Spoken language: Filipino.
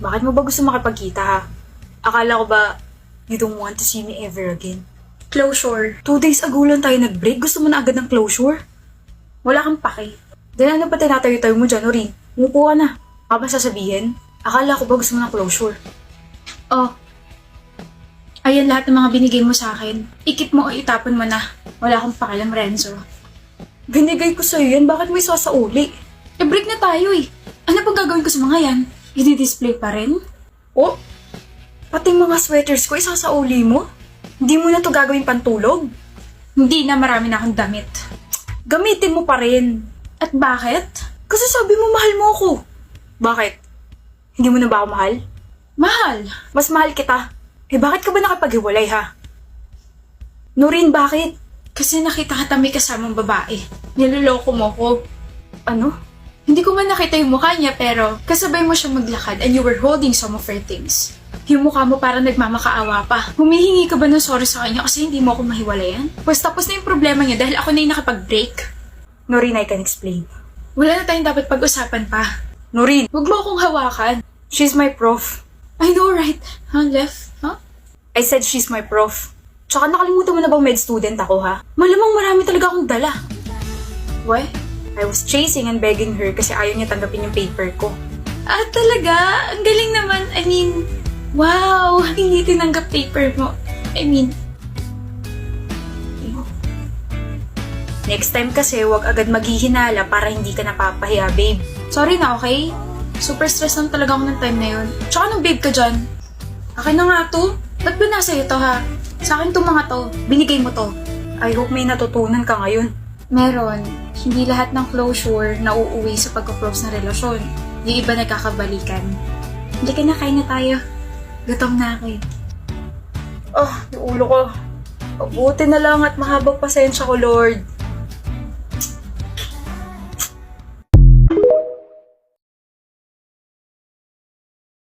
Bakit mo ba gusto makipagkita ha? Akala ko ba you don't want to see me ever again? Closure. 2 days ago lang tayo nag-break. Gusto mo na agad ng closure? Wala kang pake. Then ano pa tinatayo-tayo mo dyan, Noreen? Umupo ka na. Ka ba sasabihin? Akala ko ba gusto mo ng closure? Oh. Ayan lahat ng mga binigay mo sa akin. Ikip mo o itapon mo na. Wala akong pakialam, Renzo. Binigay ko sa'yo yan. Bakit mo isasauli? Break na tayo eh. Ano pang gagawin ko sa mga yan? I-display pa rin? Oh? Pati mga sweaters ko isasauli mo? Hindi mo na to gagawin pantulog? Hindi na, marami na akong damit. Gamitin mo pa rin. At bakit? Kasi sabi mo mahal mo ako. Bakit? Hindi mo na ba ako mahal? Mahal. Mas mahal kita. Eh bakit ka ba nakipaghiwalay ha? Noreen, bakit? Kasi nakita ka may kasamang babae. Niloloko mo ko. Ano? Hindi ko man nakita yung mukha niya pero kasabay mo siya maglakad and you were holding some of her things. Yung mukha mo parang nagmamakaawa pa. Humihingi ka ba ng sorry sa kanya kasi hindi mo ako mahiwalayan? Pues tapos na yung problema niya dahil ako na yung nakapag-break. Noreen, I can explain. Wala na tayong dapat pag-usapan pa. Noreen, Huwag mo akong hawakan. she's my prof. I know, right? Huh, Left? Huh? I said she's my prof. Tsaka nakalimutan mo na bang med student ako ha? Malamang marami talaga akong dala. Why? I was chasing and begging her kasi ayaw niya tanggapin yung paper ko. Ah, talaga? Ang galing naman. I mean, wow! Hindi tinanggap paper mo. I mean, Next time kasi, wag agad maghihinala para hindi ka napapahiya, babe. sorry na, okay? Super stress lang talaga ako ng time na yun. Tsaka nung babe ka dyan. Akin na nga to. Ba't ba nasa iyo to ha? Sa akin to mga to. Binigay mo to. I hope may natutunan ka ngayon. Meron. Hindi lahat ng closure na uuwi sa pagka-close na relasyon. Yung iba nagkakabalikan. Hindi ka na, kain na tayo. Gutom na ako eh. Oh, yung ulo ko. Mabuti na lang at mahabang pasensya ko, Lord.